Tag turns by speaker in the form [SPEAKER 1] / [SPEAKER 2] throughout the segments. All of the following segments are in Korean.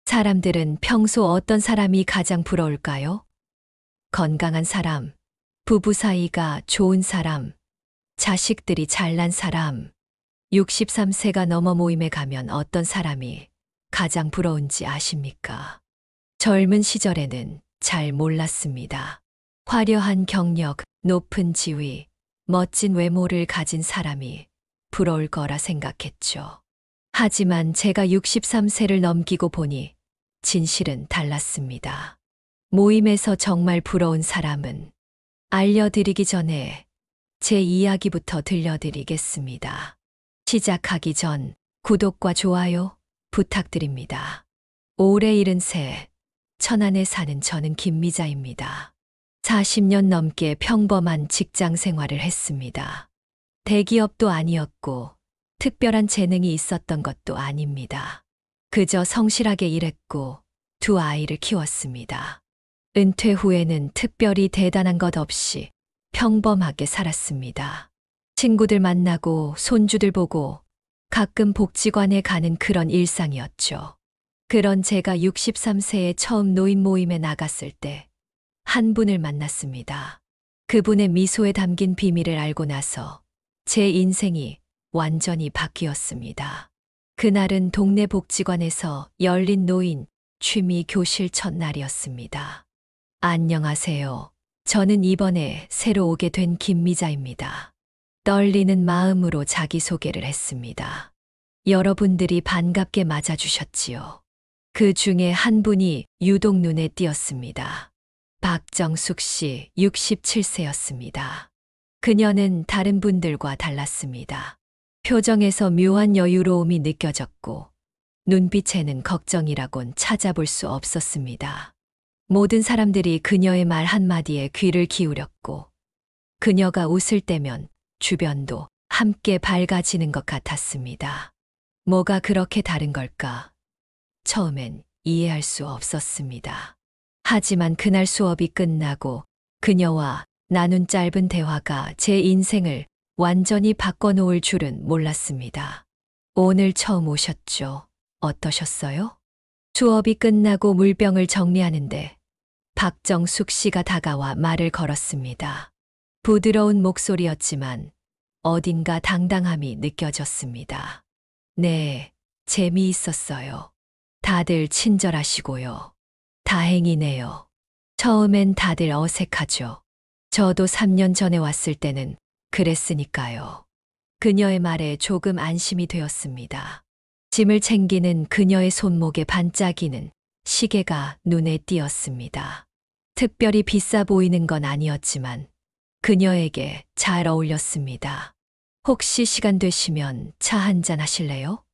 [SPEAKER 1] 사람들은 평소 어떤 사람이 가장 부러울까요? 건강한 사람, 부부 사이가 좋은 사람, 자식들이 잘난 사람. 63세가 넘어 모임에 가면 어떤 사람이 가장 부러운지 아십니까? 젊은 시절에는 잘 몰랐습니다. 화려한 경력, 높은 지위, 멋진 외모를 가진 사람이 부러울 거라 생각했죠. 하지만 제가 63세를 넘기고 보니 진실은 달랐습니다. 모임에서 정말 부러운 사람은 알려드리기 전에 제 이야기부터 들려드리겠습니다. 시작하기 전 구독과 좋아요 부탁드립니다. 올해 73, 천안에 사는 저는 김미자입니다. 40년 넘게 평범한 직장 생활을 했습니다. 대기업도 아니었고 특별한 재능이 있었던 것도 아닙니다. 그저 성실하게 일했고 두 아이를 키웠습니다. 은퇴 후에는 특별히 대단한 것 없이 평범하게 살았습니다. 친구들 만나고 손주들 보고 가끔 복지관에 가는 그런 일상이었죠. 그런 제가 63세에 처음 노인 모임에 나갔을 때 한 분을 만났습니다. 그분의 미소에 담긴 비밀을 알고 나서 제 인생이 완전히 바뀌었습니다. 그날은 동네 복지관에서 열린 노인 취미 교실 첫날이었습니다. 안녕하세요. 저는 이번에 새로 오게 된 김미자입니다. 떨리는 마음으로 자기소개를 했습니다. 여러분들이 반갑게 맞아주셨지요. 그 중에 한 분이 유독 눈에 띄었습니다. 박정숙 씨 67세였습니다. 그녀는 다른 분들과 달랐습니다. 표정에서 묘한 여유로움이 느껴졌고 눈빛에는 걱정이라곤 찾아볼 수 없었습니다. 모든 사람들이 그녀의 말 한마디에 귀를 기울였고 그녀가 웃을 때면 주변도 함께 밝아지는 것 같았습니다. 뭐가 그렇게 다른 걸까? 처음엔 이해할 수 없었습니다. 하지만 그날 수업이 끝나고 그녀와 나눈 짧은 대화가 제 인생을 완전히 바꿔놓을 줄은 몰랐습니다. 오늘 처음 오셨죠? 어떠셨어요? 수업이 끝나고 물병을 정리하는데 박정숙 씨가 다가와 말을 걸었습니다. 부드러운 목소리였지만 어딘가 당당함이 느껴졌습니다. 네, 재미있었어요. 다들 친절하시고요. 다행이네요. 처음엔 다들 어색하죠. 저도 3년 전에 왔을 때는 그랬으니까요. 그녀의 말에 조금 안심이 되었습니다. 짐을 챙기는 그녀의 손목에 반짝이는 시계가 눈에 띄었습니다. 특별히 비싸 보이는 건 아니었지만 그녀에게 잘 어울렸습니다. 혹시 시간 되시면 차 한잔 하실래요?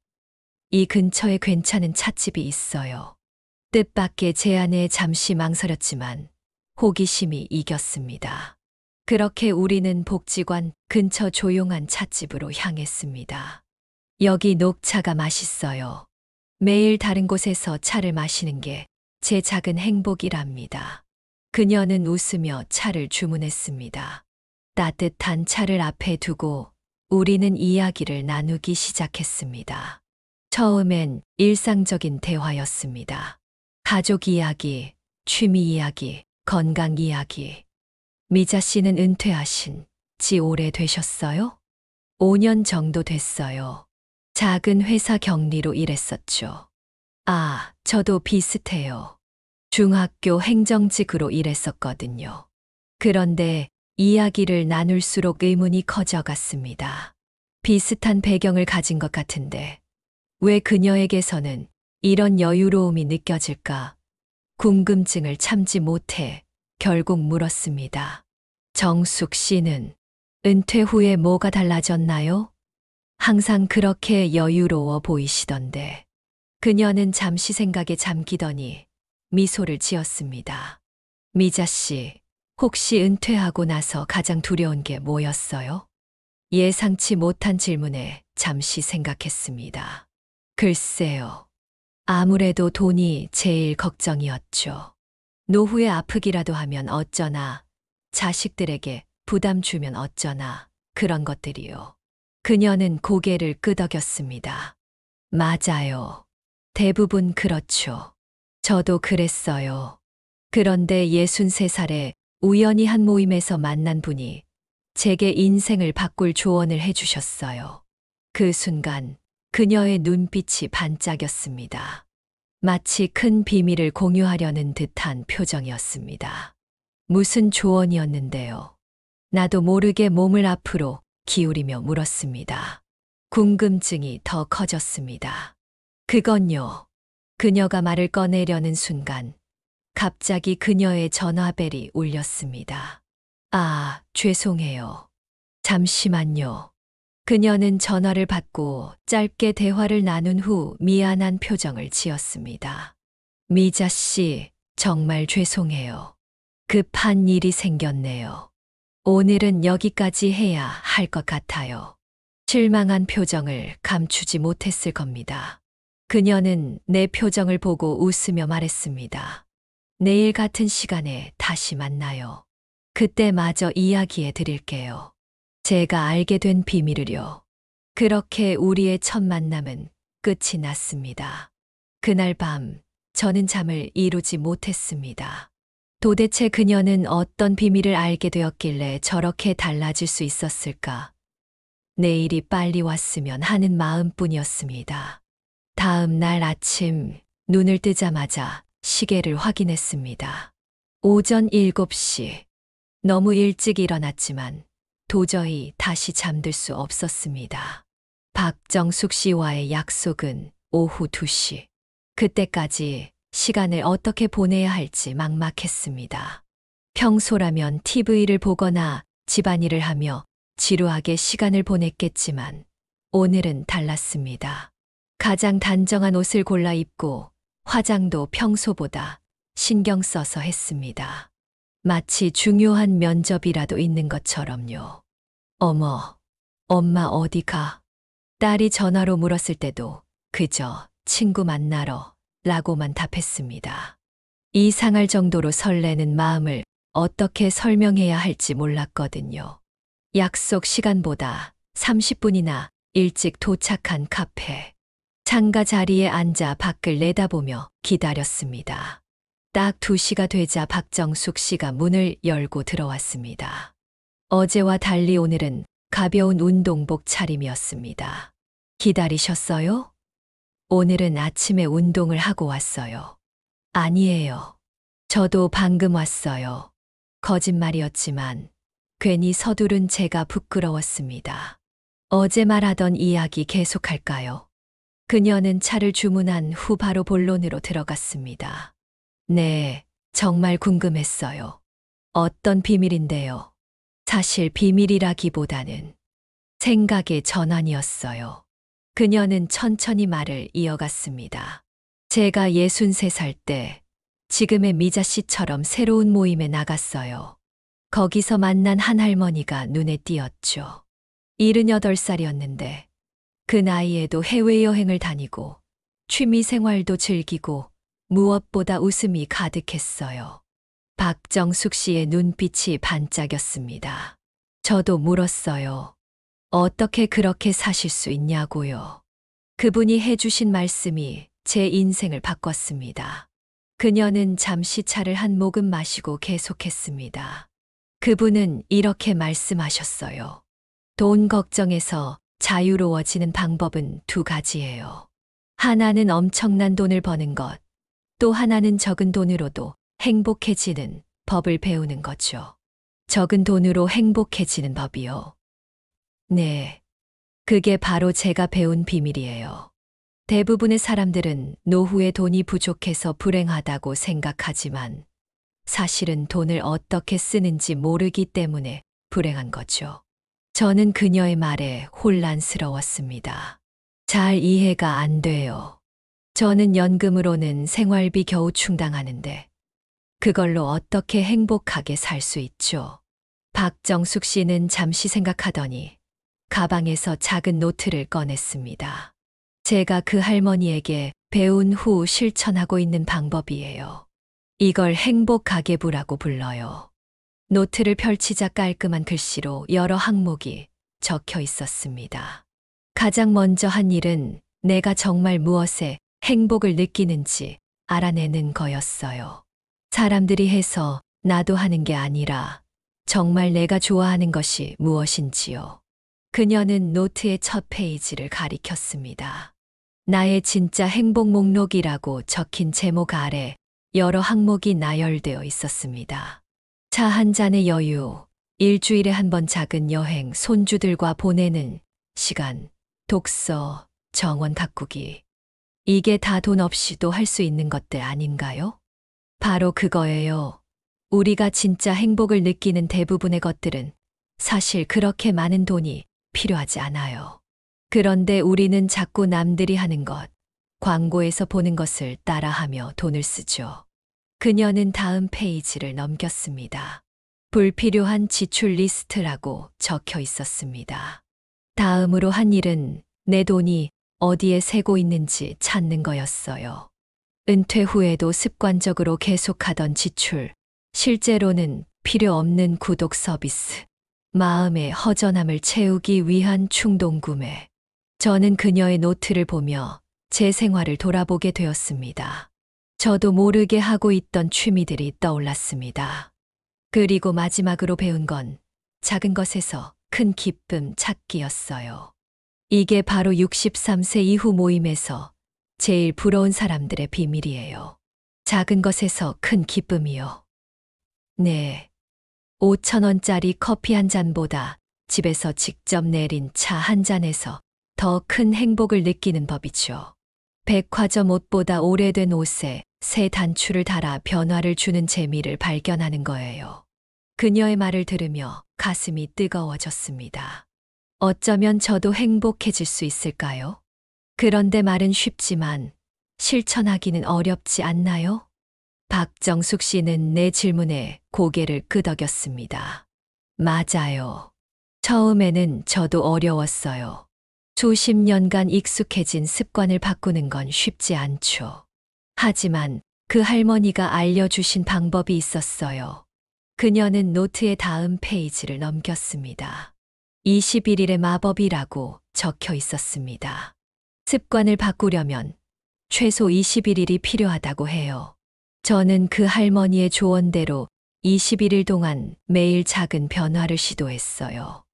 [SPEAKER 1] 이 근처에 괜찮은 찻집이 있어요. 뜻밖의 제안에 잠시 망설였지만 호기심이 이겼습니다. 그렇게 우리는 복지관 근처 조용한 찻집으로 향했습니다. 여기 녹차가 맛있어요. 매일 다른 곳에서 차를 마시는 게 제 작은 행복이랍니다. 그녀는 웃으며 차를 주문했습니다. 따뜻한 차를 앞에 두고 우리는 이야기를 나누기 시작했습니다. 처음엔 일상적인 대화였습니다. 가족 이야기, 취미 이야기, 건강 이야기. 미자 씨는 은퇴하신 지 오래되셨어요? 5년 정도 됐어요. 작은 회사 격리로 일했었죠. 아, 저도 비슷해요. 중학교 행정직으로 일했었거든요. 그런데 이야기를 나눌수록 의문이 커져갔습니다. 비슷한 배경을 가진 것 같은데 왜 그녀에게서는 이런 여유로움이 느껴질까? 궁금증을 참지 못해 결국 물었습니다. 정숙 씨는 은퇴 후에 뭐가 달라졌나요? 항상 그렇게 여유로워 보이시던데. 그녀는 잠시 생각에 잠기더니 미소를 지었습니다. 미자 씨, 혹시 은퇴하고 나서 가장 두려운 게 뭐였어요? 예상치 못한 질문에 잠시 생각했습니다. 글쎄요. 아무래도 돈이 제일 걱정이었죠. 노후에 아프기라도 하면 어쩌나, 자식들에게 부담 주면 어쩌나, 그런 것들이요. 그녀는 고개를 끄덕였습니다. 맞아요. 대부분 그렇죠. 저도 그랬어요. 그런데 63살에 우연히 한 모임에서 만난 분이 제게 인생을 바꿀 조언을 해주셨어요. 그 순간 그녀의 눈빛이 반짝였습니다. 마치 큰 비밀을 공유하려는 듯한 표정이었습니다. 무슨 조언이었는데요. 나도 모르게 몸을 앞으로 기울이며 물었습니다. 궁금증이 더 커졌습니다. 그건요. 그녀가 말을 꺼내려는 순간 갑자기 그녀의 전화벨이 울렸습니다. 아, 죄송해요. 잠시만요. 그녀는 전화를 받고 짧게 대화를 나눈 후 미안한 표정을 지었습니다. 미자 씨, 정말 죄송해요. 급한 일이 생겼네요. 오늘은 여기까지 해야 할 것 같아요. 실망한 표정을 감추지 못했을 겁니다. 그녀는 내 표정을 보고 웃으며 말했습니다. 내일 같은 시간에 다시 만나요. 그때 마저 이야기해 드릴게요. 제가 알게 된 비밀을요. 그렇게 우리의 첫 만남은 끝이 났습니다. 그날 밤 저는 잠을 이루지 못했습니다. 도대체 그녀는 어떤 비밀을 알게 되었길래 저렇게 달라질 수 있었을까? 내일이 빨리 왔으면 하는 마음뿐이었습니다. 다음 날 아침 눈을 뜨자마자 시계를 확인했습니다. 오전 7시. 너무 일찍 일어났지만 도저히 다시 잠들 수 없었습니다. 박정숙 씨와의 약속은 오후 2시. 그때까지 시간을 어떻게 보내야 할지 막막했습니다. 평소라면 TV를 보거나 집안일을 하며 지루하게 시간을 보냈겠지만 오늘은 달랐습니다. 가장 단정한 옷을 골라 입고 화장도 평소보다 신경 써서 했습니다. 마치 중요한 면접이라도 있는 것처럼요. 어머, 엄마 어디 가? 딸이 전화로 물었을 때도 그저 친구 만나러 라고만 답했습니다. 이상할 정도로 설레는 마음을 어떻게 설명해야 할지 몰랐거든요. 약속 시간보다 30분이나 일찍 도착한 카페. 창가 자리에 앉아 밖을 내다보며 기다렸습니다. 딱 2시가 되자 박정숙 씨가 문을 열고 들어왔습니다. 어제와 달리 오늘은 가벼운 운동복 차림이었습니다. 기다리셨어요? 오늘은 아침에 운동을 하고 왔어요. 아니에요. 저도 방금 왔어요. 거짓말이었지만 괜히 서두른 제가 부끄러웠습니다. 어제 말하던 이야기 계속할까요? 그녀는 차를 주문한 후 바로 본론으로 들어갔습니다. 네, 정말 궁금했어요. 어떤 비밀인데요? 사실 비밀이라기보다는 생각의 전환이었어요. 그녀는 천천히 말을 이어갔습니다. 제가 63살 때 지금의 미자 씨처럼 새로운 모임에 나갔어요. 거기서 만난 한 할머니가 눈에 띄었죠. 78살이었는데 그 나이에도 해외여행을 다니고 취미 생활도 즐기고 무엇보다 웃음이 가득했어요. 박정숙 씨의 눈빛이 반짝였습니다. 저도 물었어요. 어떻게 그렇게 사실 수 있냐고요. 그분이 해주신 말씀이 제 인생을 바꿨습니다. 그녀는 잠시 차를 한 모금 마시고 계속했습니다. 그분은 이렇게 말씀하셨어요. 돈 걱정에서 자유로워지는 방법은 2가지예요. 하나는 엄청난 돈을 버는 것, 또 하나는 적은 돈으로도 행복해지는 법을 배우는 거죠. 적은 돈으로 행복해지는 법이요. 네, 그게 바로 제가 배운 비밀이에요. 대부분의 사람들은 노후에 돈이 부족해서 불행하다고 생각하지만 사실은 돈을 어떻게 쓰는지 모르기 때문에 불행한 거죠. 저는 그녀의 말에 혼란스러웠습니다. 잘 이해가 안 돼요. 저는 연금으로는 생활비 겨우 충당하는데 그걸로 어떻게 행복하게 살 수 있죠? 박정숙 씨는 잠시 생각하더니 가방에서 작은 노트를 꺼냈습니다. 제가 그 할머니에게 배운 후 실천하고 있는 방법이에요. 이걸 행복가계부라고 불러요. 노트를 펼치자 깔끔한 글씨로 여러 항목이 적혀 있었습니다. 가장 먼저 한 일은 내가 정말 무엇에 행복을 느끼는지 알아내는 거였어요. 사람들이 해서 나도 하는 게 아니라 정말 내가 좋아하는 것이 무엇인지요. 그녀는 노트의 첫 페이지를 가리켰습니다. 나의 진짜 행복 목록이라고 적힌 제목 아래 여러 항목이 나열되어 있었습니다. 차 한 잔의 여유, 일주일에 한 번 작은 여행, 손주들과 보내는 시간, 독서, 정원 가꾸기. 이게 다 돈 없이도 할 수 있는 것들 아닌가요? 바로 그거예요. 우리가 진짜 행복을 느끼는 대부분의 것들은 사실 그렇게 많은 돈이 필요하지 않아요. 그런데 우리는 자꾸 남들이 하는 것, 광고에서 보는 것을 따라하며 돈을 쓰죠. 그녀는 다음 페이지를 넘겼습니다. 불필요한 지출 리스트라고 적혀 있었습니다. 다음으로 한 일은 내 돈이 어디에 새고 있는지 찾는 거였어요. 은퇴 후에도 습관적으로 계속하던 지출, 실제로는 필요 없는 구독 서비스, 마음의 허전함을 채우기 위한 충동 구매. 저는 그녀의 노트를 보며 제 생활을 돌아보게 되었습니다. 저도 모르게 하고 있던 취미들이 떠올랐습니다. 그리고 마지막으로 배운 건 작은 것에서 큰 기쁨 찾기였어요. 이게 바로 63세 이후 모임에서 제일 부러운 사람들의 비밀이에요. 작은 것에서 큰 기쁨이요. 네. 5,000원짜리 커피 한 잔보다 집에서 직접 내린 차 한 잔에서 더 큰 행복을 느끼는 법이죠. 백화점 옷보다 오래된 옷에 새 단추를 달아 변화를 주는 재미를 발견하는 거예요. 그녀의 말을 들으며 가슴이 뜨거워졌습니다. 어쩌면 저도 행복해질 수 있을까요? 그런데 말은 쉽지만 실천하기는 어렵지 않나요? 박정숙 씨는 내 질문에 고개를 끄덕였습니다. 맞아요. 처음에는 저도 어려웠어요. 수십 년간 익숙해진 습관을 바꾸는 건 쉽지 않죠. 하지만 그 할머니가 알려주신 방법이 있었어요. 그녀는 노트의 다음 페이지를 넘겼습니다. 21일의 마법이라고 적혀 있었습니다. 습관을 바꾸려면 최소 21일이 필요하다고 해요. 저는 그 할머니의 조언대로 21일 동안 매일 작은 변화를 시도했어요.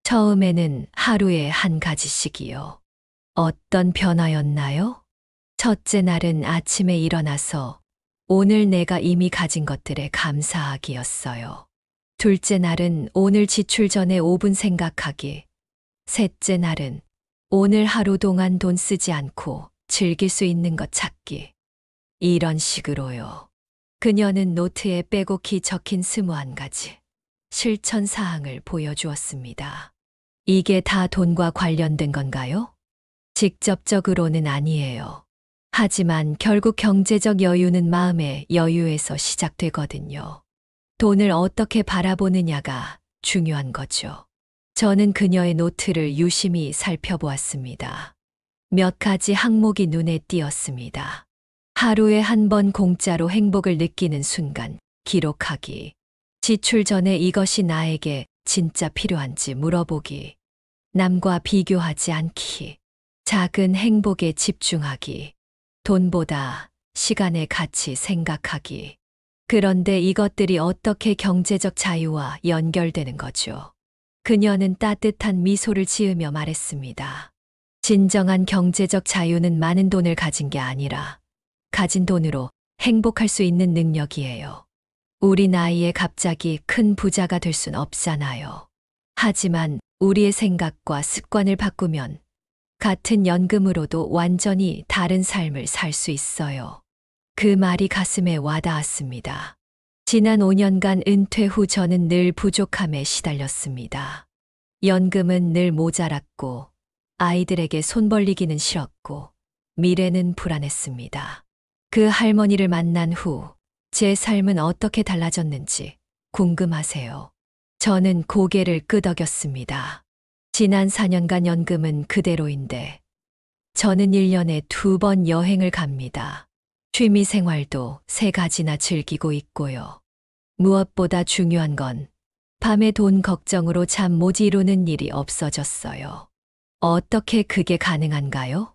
[SPEAKER 1] 처음에는 하루에 한 가지씩이요. 어떤 변화였나요? 첫째 날은 아침에 일어나서 오늘 내가 이미 가진 것들에 감사하기였어요. 둘째 날은 오늘 지출 전에 5분 생각하기. 셋째 날은 오늘 하루 동안 돈 쓰지 않고 즐길 수 있는 것 찾기. 이런 식으로요. 그녀는 노트에 빼곡히 적힌 21가지 실천 사항을 보여주었습니다. 이게 다 돈과 관련된 건가요? 직접적으로는 아니에요. 하지만 결국 경제적 여유는 마음의 여유에서 시작되거든요. 돈을 어떻게 바라보느냐가 중요한 거죠. 저는 그녀의 노트를 유심히 살펴보았습니다. 몇 가지 항목이 눈에 띄었습니다. 하루에 한 번 공짜로 행복을 느끼는 순간 기록하기. 지출 전에 이것이 나에게 진짜 필요한지 물어보기. 남과 비교하지 않기. 작은 행복에 집중하기. 돈보다 시간의 가치 생각하기. 그런데 이것들이 어떻게 경제적 자유와 연결되는 거죠? 그녀는 따뜻한 미소를 지으며 말했습니다. 진정한 경제적 자유는 많은 돈을 가진 게 아니라 가진 돈으로 행복할 수 있는 능력이에요. 우리 나이에 갑자기 큰 부자가 될 순 없잖아요. 하지만 우리의 생각과 습관을 바꾸면 같은 연금으로도 완전히 다른 삶을 살 수 있어요. 그 말이 가슴에 와닿았습니다. 지난 5년간 은퇴 후 저는 늘 부족함에 시달렸습니다. 연금은 늘 모자랐고 아이들에게 손 벌리기는 싫었고 미래는 불안했습니다. 그 할머니를 만난 후 제 삶은 어떻게 달라졌는지 궁금하세요. 저는 고개를 끄덕였습니다. 지난 4년간 연금은 그대로인데 저는 1년에 2번 여행을 갑니다. 취미 생활도 3가지나 즐기고 있고요. 무엇보다 중요한 건 밤에 돈 걱정으로 잠 못 이루는 일이 없어졌어요. 어떻게 그게 가능한가요?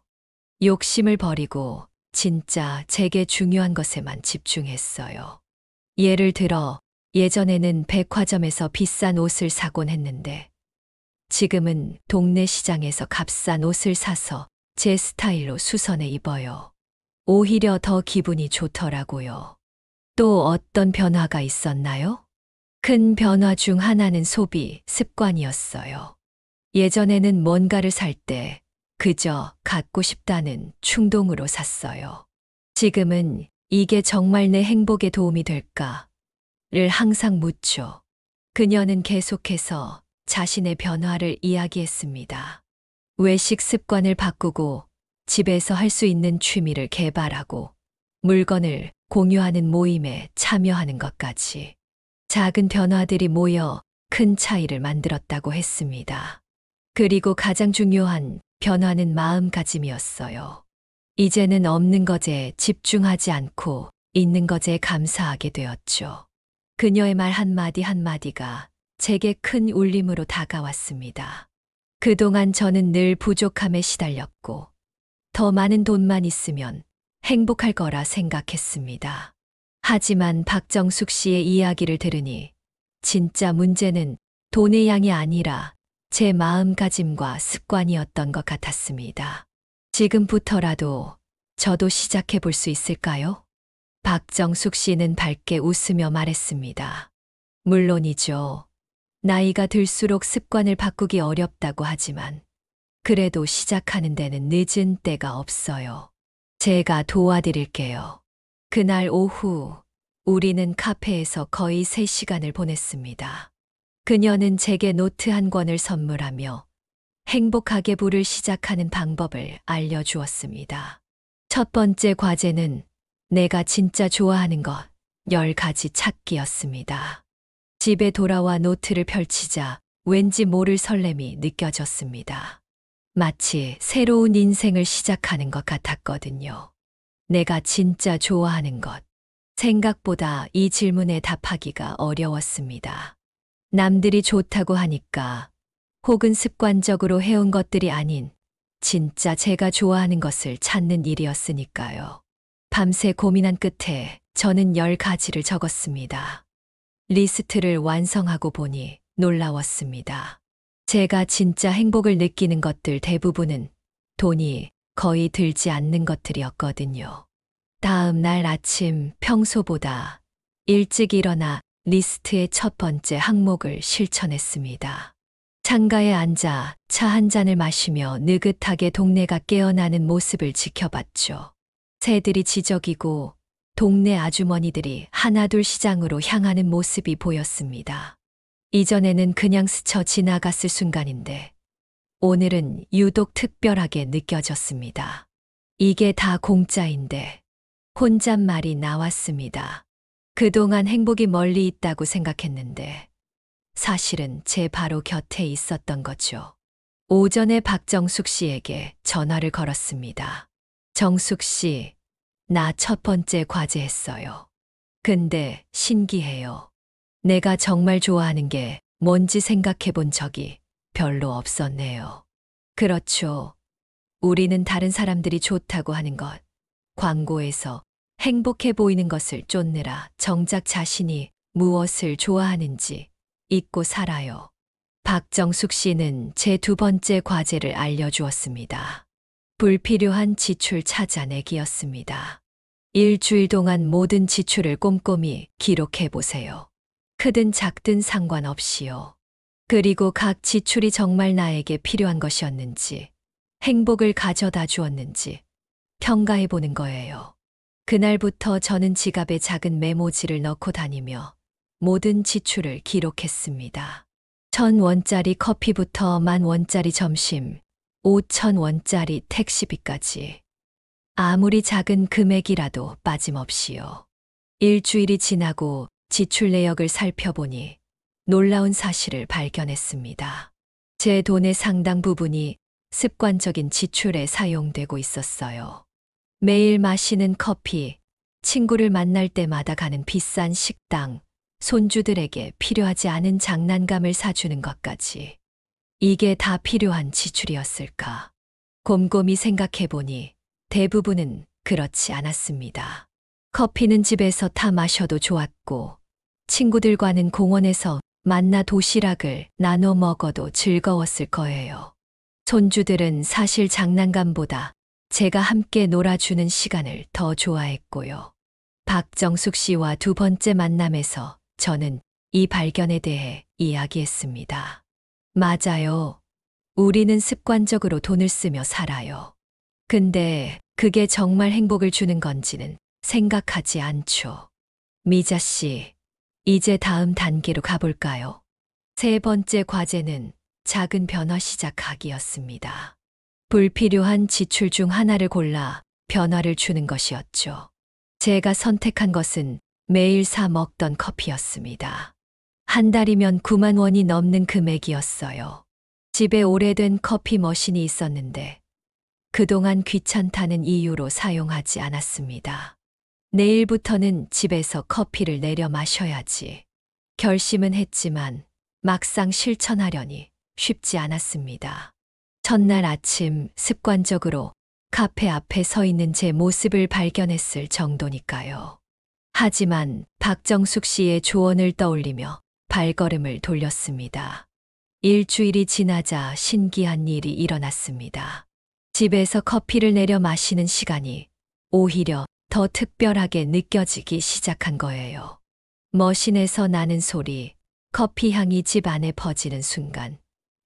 [SPEAKER 1] 욕심을 버리고 진짜 제게 중요한 것에만 집중했어요. 예를 들어, 예전에는 백화점에서 비싼 옷을 사곤 했는데, 지금은 동네 시장에서 값싼 옷을 사서 제 스타일로 수선해 입어요. 오히려 더 기분이 좋더라고요. 또 어떤 변화가 있었나요? 큰 변화 중 하나는 소비 습관이었어요. 예전에는 뭔가를 살 때 그저 갖고 싶다는 충동으로 샀어요. 지금은 이게 정말 내 행복에 도움이 될까를 항상 묻죠. 그녀는 계속해서 자신의 변화를 이야기했습니다. 외식 습관을 바꾸고 집에서 할 수 있는 취미를 개발하고 물건을 공유하는 모임에 참여하는 것까지 작은 변화들이 모여 큰 차이를 만들었다고 했습니다. 그리고 가장 중요한 변화는 마음가짐이었어요. 이제는 없는 것에 집중하지 않고 있는 것에 감사하게 되었죠. 그녀의 말 한마디 한마디가 제게 큰 울림으로 다가왔습니다. 그동안 저는 늘 부족함에 시달렸고 더 많은 돈만 있으면 행복할 거라 생각했습니다. 하지만 박정숙 씨의 이야기를 들으니 진짜 문제는 돈의 양이 아니라 제 마음가짐과 습관이었던 것 같았습니다. 지금부터라도 저도 시작해 볼 수 있을까요? 박정숙 씨는 밝게 웃으며 말했습니다. 물론이죠. 나이가 들수록 습관을 바꾸기 어렵다고 하지만 그래도 시작하는 데는 늦은 때가 없어요. 제가 도와드릴게요. 그날 오후 우리는 카페에서 거의 3시간을 보냈습니다. 그녀는 제게 노트 한 권을 선물하며 행복하게 부를 시작하는 방법을 알려주었습니다. 첫 번째 과제는 내가 진짜 좋아하는 것 10가지 찾기였습니다. 집에 돌아와 노트를 펼치자 왠지 모를 설렘이 느껴졌습니다. 마치 새로운 인생을 시작하는 것 같았거든요. 내가 진짜 좋아하는 것. 생각보다 이 질문에 답하기가 어려웠습니다. 남들이 좋다고 하니까 혹은 습관적으로 해온 것들이 아닌 진짜 제가 좋아하는 것을 찾는 일이었으니까요. 밤새 고민한 끝에 저는 10가지를 적었습니다. 리스트를 완성하고 보니 놀라웠습니다. 제가 진짜 행복을 느끼는 것들 대부분은 돈이 거의 들지 않는 것들이었거든요. 다음 날 아침 평소보다 일찍 일어나 리스트의 첫 번째 항목을 실천했습니다. 창가에 앉아 차 한 잔을 마시며 느긋하게 동네가 깨어나는 모습을 지켜봤죠. 새들이 지저귀고 동네 아주머니들이 하나둘 시장으로 향하는 모습이 보였습니다. 이전에는 그냥 스쳐 지나갔을 순간인데 오늘은 유독 특별하게 느껴졌습니다. 이게 다 공짜인데 혼잣말이 나왔습니다. 그동안 행복이 멀리 있다고 생각했는데 사실은 제 바로 곁에 있었던 거죠. 오전에 박정숙 씨에게 전화를 걸었습니다. 정숙 씨, 나 첫 번째 과제 했어요. 근데 신기해요. 내가 정말 좋아하는 게 뭔지 생각해 본 적이 별로 없었네요. 그렇죠. 우리는 다른 사람들이 좋다고 하는 것, 광고에서 행복해 보이는 것을 쫓느라 정작 자신이 무엇을 좋아하는지 잊고 살아요. 박정숙 씨는 제 두 번째 과제를 알려주었습니다. 불필요한 지출 찾아내기였습니다. 일주일 동안 모든 지출을 꼼꼼히 기록해 보세요. 크든 작든 상관없이요. 그리고 각 지출이 정말 나에게 필요한 것이었는지, 행복을 가져다 주었는지 평가해 보는 거예요. 그날부터 저는 지갑에 작은 메모지를 넣고 다니며 모든 지출을 기록했습니다. 1,000원짜리 커피부터 10,000원짜리 점심, 5,000원짜리 택시비까지. 아무리 작은 금액이라도 빠짐없이요. 일주일이 지나고 지출 내역을 살펴보니 놀라운 사실을 발견했습니다. 제 돈의 상당 부분이 습관적인 지출에 사용되고 있었어요. 매일 마시는 커피, 친구를 만날 때마다 가는 비싼 식당, 손주들에게 필요하지 않은 장난감을 사주는 것까지. 이게 다 필요한 지출이었을까? 곰곰이 생각해 보니 대부분은 그렇지 않았습니다. 커피는 집에서 타 마셔도 좋았고, 친구들과는 공원에서 만나 도시락을 나눠 먹어도 즐거웠을 거예요. 손주들은 사실 장난감보다 제가 함께 놀아주는 시간을 더 좋아했고요. 박정숙 씨와 두 번째 만남에서 저는 이 발견에 대해 이야기했습니다. 맞아요. 우리는 습관적으로 돈을 쓰며 살아요. 근데 그게 정말 행복을 주는 건지는 생각하지 않죠. 미자 씨, 이제 다음 단계로 가볼까요? 세 번째 과제는 작은 변화 시작하기였습니다. 불필요한 지출 중 하나를 골라 변화를 주는 것이었죠. 제가 선택한 것은 매일 사 먹던 커피였습니다. 한 달이면 9만 원이 넘는 금액이었어요. 집에 오래된 커피 머신이 있었는데 그동안 귀찮다는 이유로 사용하지 않았습니다. 내일부터는 집에서 커피를 내려 마셔야지. 결심은 했지만 막상 실천하려니 쉽지 않았습니다. 첫날 아침 습관적으로 카페 앞에 서 있는 제 모습을 발견했을 정도니까요. 하지만 박정숙 씨의 조언을 떠올리며 발걸음을 돌렸습니다. 일주일이 지나자 신기한 일이 일어났습니다. 집에서 커피를 내려 마시는 시간이 오히려 더 특별하게 느껴지기 시작한 거예요. 머신에서 나는 소리, 커피 향이 집 안에 퍼지는 순간,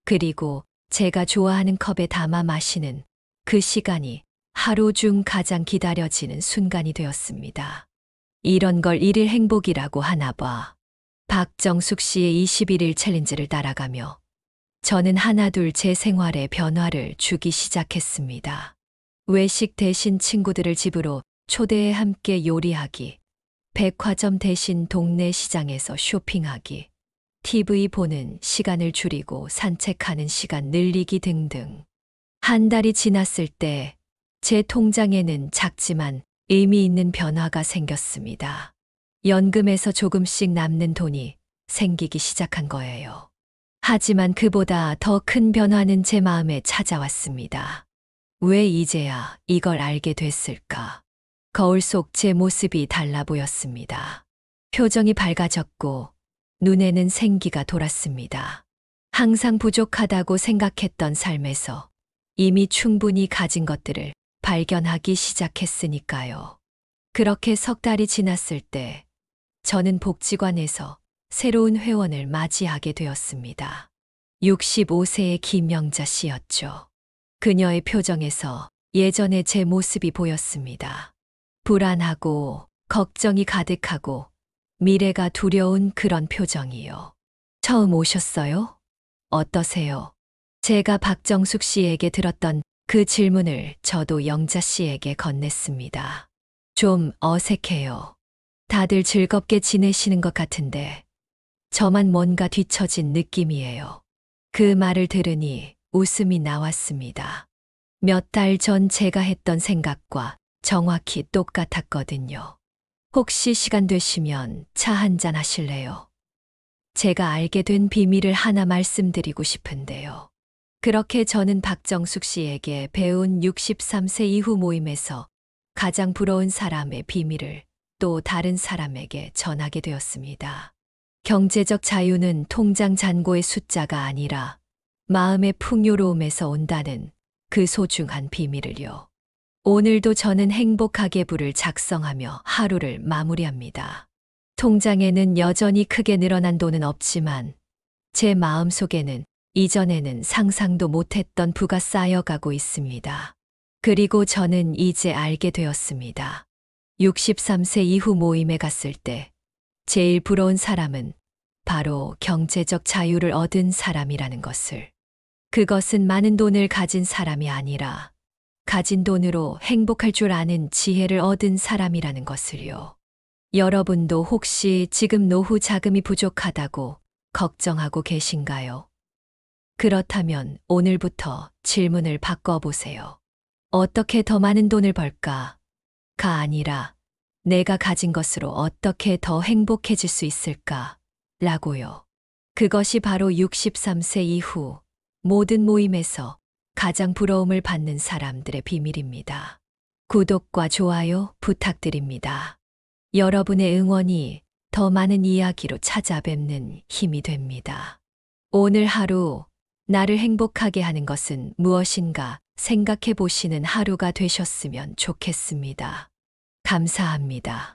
[SPEAKER 1] 그리고 제가 좋아하는 컵에 담아 마시는 그 시간이 하루 중 가장 기다려지는 순간이 되었습니다. 이런 걸 일일 행복이라고 하나 봐. 박정숙 씨의 21일 챌린지를 따라가며 저는 하나둘 제 생활에 변화를 주기 시작했습니다. 외식 대신 친구들을 집으로 초대해 함께 요리하기, 백화점 대신 동네 시장에서 쇼핑하기, TV 보는 시간을 줄이고 산책하는 시간 늘리기 등등. 한 달이 지났을 때 제 통장에는 작지만 의미 있는 변화가 생겼습니다. 연금에서 조금씩 남는 돈이 생기기 시작한 거예요. 하지만 그보다 더 큰 변화는 제 마음에 찾아왔습니다. 왜 이제야 이걸 알게 됐을까? 거울 속 제 모습이 달라 보였습니다. 표정이 밝아졌고 눈에는 생기가 돌았습니다. 항상 부족하다고 생각했던 삶에서 이미 충분히 가진 것들을 발견하기 시작했으니까요. 그렇게 석 달이 지났을 때 저는 복지관에서 새로운 회원을 맞이하게 되었습니다. 65세의 김영자 씨였죠. 그녀의 표정에서 예전의 제 모습이 보였습니다. 불안하고 걱정이 가득하고 미래가 두려운 그런 표정이요. 처음 오셨어요? 어떠세요? 제가 박정숙 씨에게 들었던 그 질문을 저도 영자 씨에게 건넸습니다. 좀 어색해요. 다들 즐겁게 지내시는 것 같은데 저만 뭔가 뒤처진 느낌이에요. 그 말을 들으니 웃음이 나왔습니다. 몇 달 전 제가 했던 생각과 정확히 똑같았거든요. 혹시 시간 되시면 차 한잔 하실래요? 제가 알게 된 비밀을 하나 말씀드리고 싶은데요. 그렇게 저는 박정숙 씨에게 배운 63세 이후 모임에서 가장 부러운 사람의 비밀을 또 다른 사람에게 전하게 되었습니다. 경제적 자유는 통장 잔고의 숫자가 아니라 마음의 풍요로움에서 온다는 그 소중한 비밀을요. 오늘도 저는 행복하게 부를 작성하며 하루를 마무리합니다. 통장에는 여전히 크게 늘어난 돈은 없지만 제 마음속에는 이전에는 상상도 못했던 부가 쌓여가고 있습니다. 그리고 저는 이제 알게 되었습니다. 63세 이후 모임에 갔을 때 제일 부러운 사람은 바로 경제적 자유를 얻은 사람이라는 것을. 그것은 많은 돈을 가진 사람이 아니라 가진 돈으로 행복할 줄 아는 지혜를 얻은 사람이라는 것을요. 여러분도 혹시 지금 노후 자금이 부족하다고 걱정하고 계신가요? 그렇다면 오늘부터 질문을 바꿔보세요. 어떻게 더 많은 돈을 벌까?가 아니라 내가 가진 것으로 어떻게 더 행복해질 수 있을까? 라고요. 그것이 바로 63세 이후 모든 모임에서 가장 부러움을 받는 사람들의 비밀입니다. 구독과 좋아요 부탁드립니다. 여러분의 응원이 더 많은 이야기로 찾아뵙는 힘이 됩니다. 오늘 하루 나를 행복하게 하는 것은 무엇인가 생각해 보시는 하루가 되셨으면 좋겠습니다. 감사합니다.